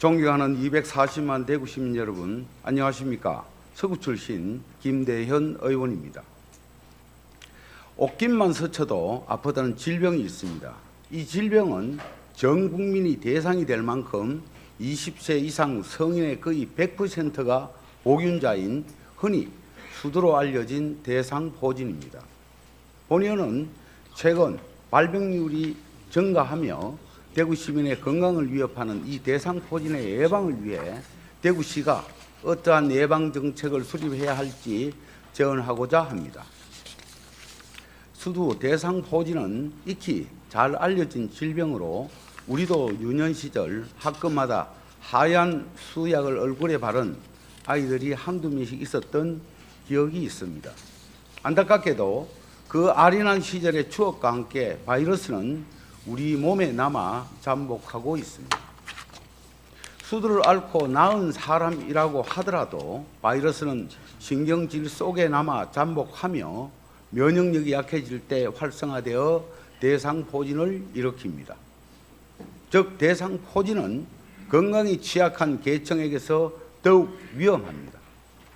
존경하는 240만 대구 시민 여러분, 안녕하십니까? 서구 출신 김대현 의원입니다. 옷깃만 스쳐도 아프다는 질병이 있습니다. 이 질병은 전 국민이 대상이 될 만큼 20세 이상 성인의 거의 100%가 보균자인 흔히 수두로 알려진 대상포진입니다. 본의원은 최근 발병률이 증가하며 대구 시민의 건강을 위협하는 이 대상포진의 예방을 위해 대구시가 어떠한 예방 정책을 수립해야 할지 제언하고자 합니다. 수두 대상포진은 익히 잘 알려진 질병으로 우리도 유년 시절 학교마다 하얀 수약을 얼굴에 바른 아이들이 한두 명씩 있었던 기억이 있습니다. 안타깝게도 그 아련한 시절의 추억과 함께 바이러스는 우리 몸에 남아 잠복하고 있습니다. 수두를 앓고 나은 사람이라고 하더라도 바이러스는 신경질 속에 남아 잠복하며 면역력이 약해질 때 활성화되어 대상포진을 일으킵니다. 즉 대상포진은 건강이 취약한 계층에게서 더욱 위험합니다.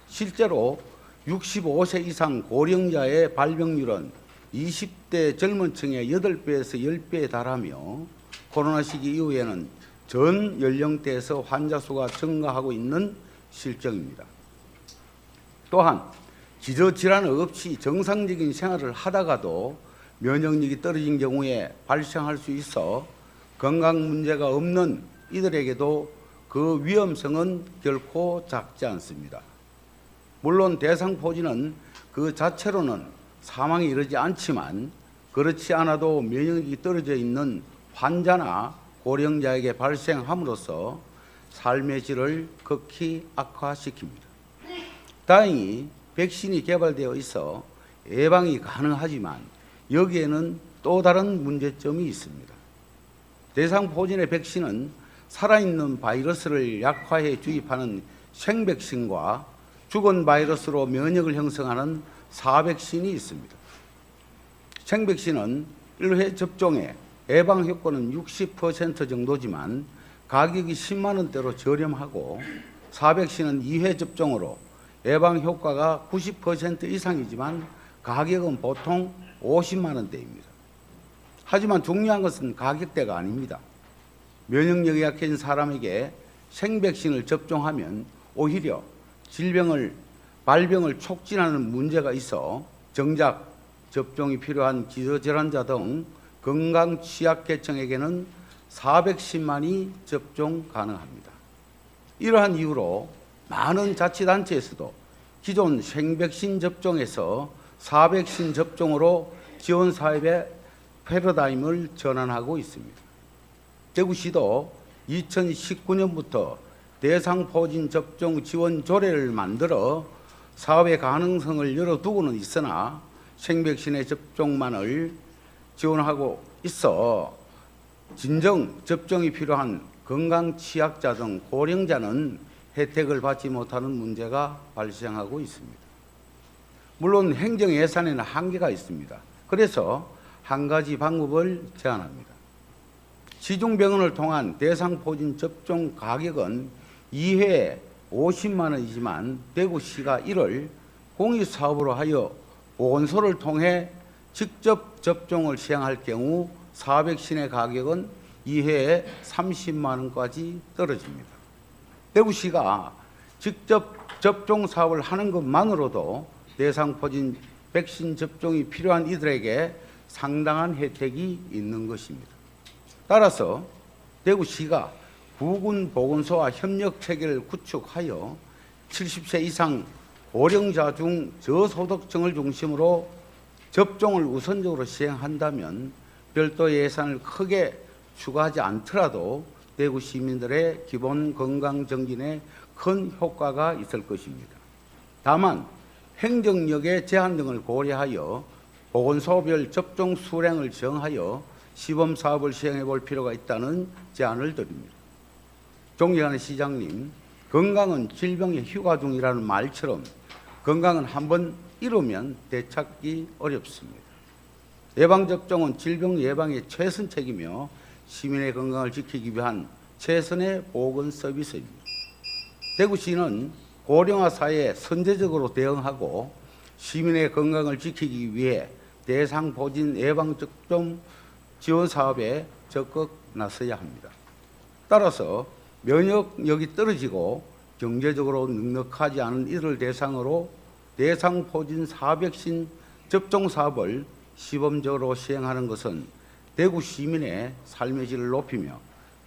실제로 65세 이상 고령자의 발병률은 20대 젊은 층의 8배에서 10배에 달하며 코로나 시기 이후에는 전 연령대에서 환자 수가 증가하고 있는 실정입니다. 또한 기저질환 없이 정상적인 생활을 하다가도 면역력이 떨어진 경우에 발생할 수 있어 건강 문제가 없는 이들에게도 그 위험성은 결코 작지 않습니다. 물론 대상포진은 그 자체로는 사망에 이르지 않지만 그렇지 않아도 면역력이 떨어져 있는 환자나 고령자에게 발생함으로써 삶의 질을 극히 악화시킵니다. 다행히 백신이 개발되어 있어 예방이 가능하지만 여기에는 또 다른 문제점이 있습니다. 대상포진의 백신은 살아있는 바이러스를 약화해 주입하는 생백신과 죽은 바이러스로 면역을 형성하는 사백신이 있습니다. 생백신은 1회 접종에 예방 효과는 60% 정도지만 가격이 10만 원대로 저렴하고 사백신은 2회 접종으로 예방 효과가 90% 이상이지만 가격은 보통 50만 원대입니다. 하지만 중요한 것은 가격대가 아닙니다. 면역력이 약해진 사람에게 생백신을 접종하면 오히려 발병을 촉진하는 문제가 있어 정작 접종이 필요한 기저질환자 등 건강 취약계층에게는 사백신만이 접종 가능합니다. 이러한 이유로 많은 자치단체에서도 기존 생백신 접종에서 사백신 접종으로 지원사업의 패러다임을 전환하고 있습니다. 대구시도 2019년부터 대상포진 접종 지원 조례를 만들어 사업의 가능성을 열어두고는 있으나 생백신의 접종만을 지원하고 있어 진정 접종이 필요한 건강 취약자 등 고령자는 혜택을 받지 못하는 문제가 발생하고 있습니다. 물론 행정 예산에는 한계가 있습니다. 그래서 한 가지 방법을 제안합니다. 시중병원을 통한 대상포진 접종 가격은 2회에 50만 원이지만 대구시가 이를 공익사업으로 하여 보건소를 통해 직접 접종을 시행할 경우 사백신의 가격은 2회에 30만 원까지 떨어집니다. 대구시가 직접 접종 사업을 하는 것만으로도 대상포진 백신 접종이 필요한 이들에게 상당한 혜택이 있는 것입니다. 따라서 대구시가 부군 보건소와 협력 체계를 구축하여 70세 이상 고령자 중 저소득층을 중심으로 접종을 우선적으로 시행한다면 별도 예산을 크게 추가하지 않더라도 대구 시민들의 기본 건강 정진에 큰 효과가 있을 것입니다. 다만 행정력의 제한 등을 고려하여 보건소별 접종 수량을 정하여 시범 사업을 시행해 볼 필요가 있다는 제안을 드립니다. 존경하는 시장님, 건강은 질병의 휴가 중이라는 말처럼 건강은 한번 잃으면 되찾기 어렵습니다. 예방접종은 질병 예방의 최선책이며 시민의 건강을 지키기 위한 최선의 보건 서비스입니다. 대구시는 고령화 사회에 선제적으로 대응하고 시민의 건강을 지키기 위해 대상포진 예방접종 지원 사업에 적극 나서야 합니다. 따라서 면역력이 떨어지고 경제적으로 넉넉하지 않은 이들 대상으로 대상포진 4백신 접종 사업을 시범적으로 시행하는 것은 대구 시민의 삶의 질을 높이며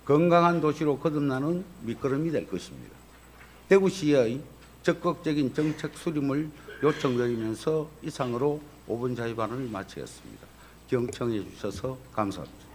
건강한 도시로 거듭나는 밑거름이 될 것입니다. 대구시의 적극적인 정책 수립을 요청드리면서 이상으로 5분 자유 발언을 마치겠습니다. 경청해 주셔서 감사합니다.